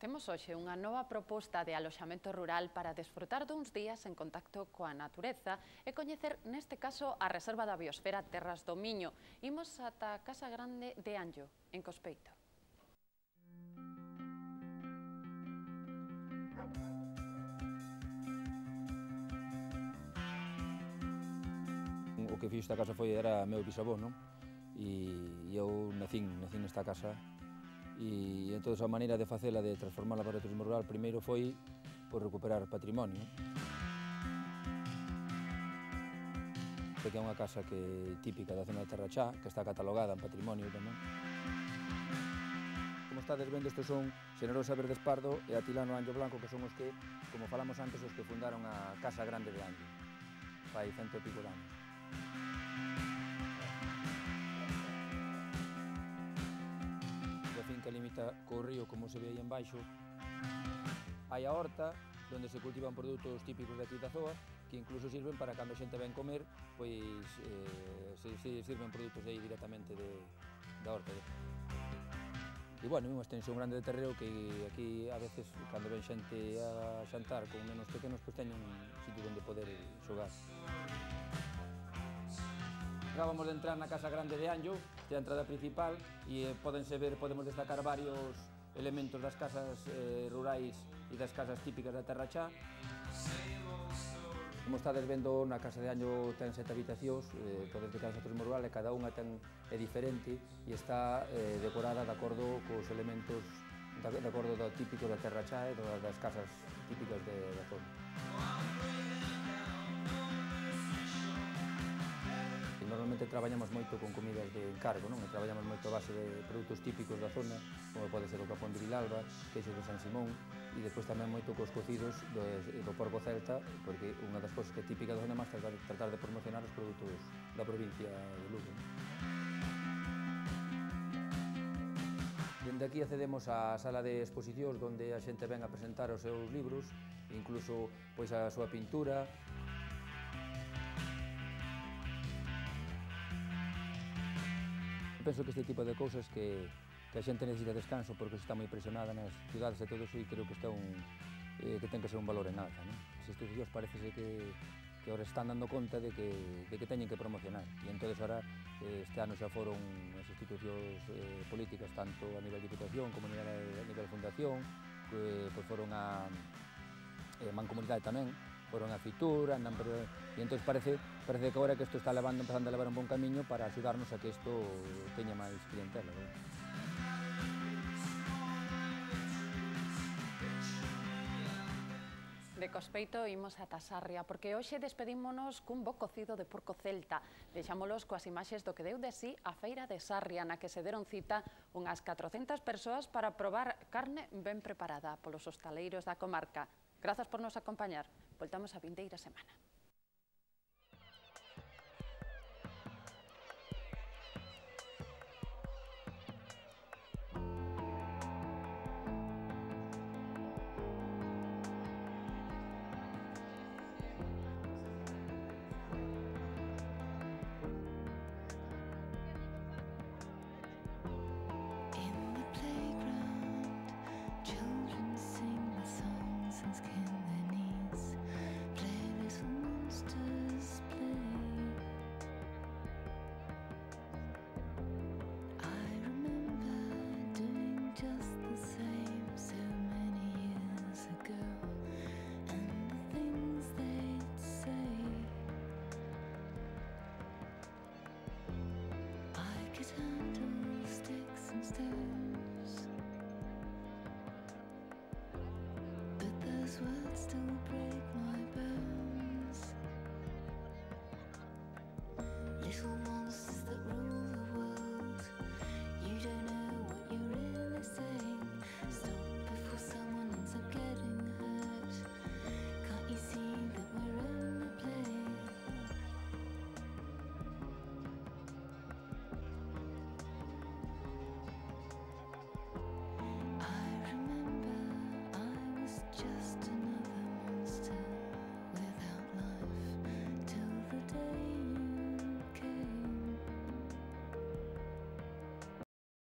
Temos hoxe unha nova proposta de aloxamento rural para desfrutar duns días en contacto coa natureza e coñecer, neste caso, a Reserva da Biosfera Terras do Miño. Imos ata a Casa Grande de Anllo, en Cospeito. O que fixo esta casa era meu bisavó, non? E eu nacín nesta casa e entón a maneira de facela, de transformala para o turismo rural, primeiro foi por recuperar patrimonio. Que é unha casa típica da zona de Terrachá, que está catalogada en patrimonio tamén. Como estades vendo, estes son Xenerosa Verdes Pardo e Atilano Anllo Blanco, que son os que, como falamos antes, os que fundaron a Casa Grande de Anllo, fai 100 e pico de anos. A finca limita co río, como se ve aí embaixo. Hai a horta, onde se cultivan produtos típicos de aquí da zoa, que incluso sirven para cando a xente ven comer, pois se sirven produtos aí directamente da horta. E, bueno, unha extensión grande de terreo que aquí, a veces, cando ven xente a xantar con menos pequenos, pois teñen un sitio onde poder xogar. Acabamos de entrar na Casa Grande de Anllo, que é a entrada principal, e podemos destacar varios elementos das casas rurais e das casas típicas da Terrachá. Como estades vendo, na Casa de Anllo ten 7 habitacións, podes de casa turismo rural, e cada unha é diferente e está decorada de acordo cos elementos, de acordo do típico da Terrachá e das casas típicas da zona. Normalmente traballamos moito con comidas de encargo, non? Traballamos moito a base de produtos típicos da zona, como pode ser o capón de Vilalba, queixo de San Simón, e despois tamén moito cos cocidos do porco celta, porque unha das cousas que é típica da zona é máis tratar de promocionar os produtos da provincia de Lugo. Dende aquí accedemos á sala de exposicións, onde a xente ven a presentar os seus libros, incluso pois a súa pintura. Penso que este tipo de cousas que a xente necesita descanso porque se está moi presionada nas cidades e todo iso, e creo que que ten que ser un valor en alza. As institucións parecese que ahora están dando conta de que teñen que promocionar, e entón ahora este ano xa foron as institucións políticas, tanto a nivel de Diputación como a nivel fundación, que foron a Mancomunidade tamén, foron a Fitur, e entón parece que agora que isto está empezando a levar un bon camiño para axudarnos a que isto teña máis clientela. De Cospeito imos ata Sarria, porque hoxe despedímonos cun bo cocido de porco celta. Deixámolos coas imaxes do que deu de sí a feira de Sarria, na que se deron cita unhas 400 persoas para probar carne ben preparada polos hostaleiros da comarca. Grazas por nos acompañar. Voltamos a vindeira semana.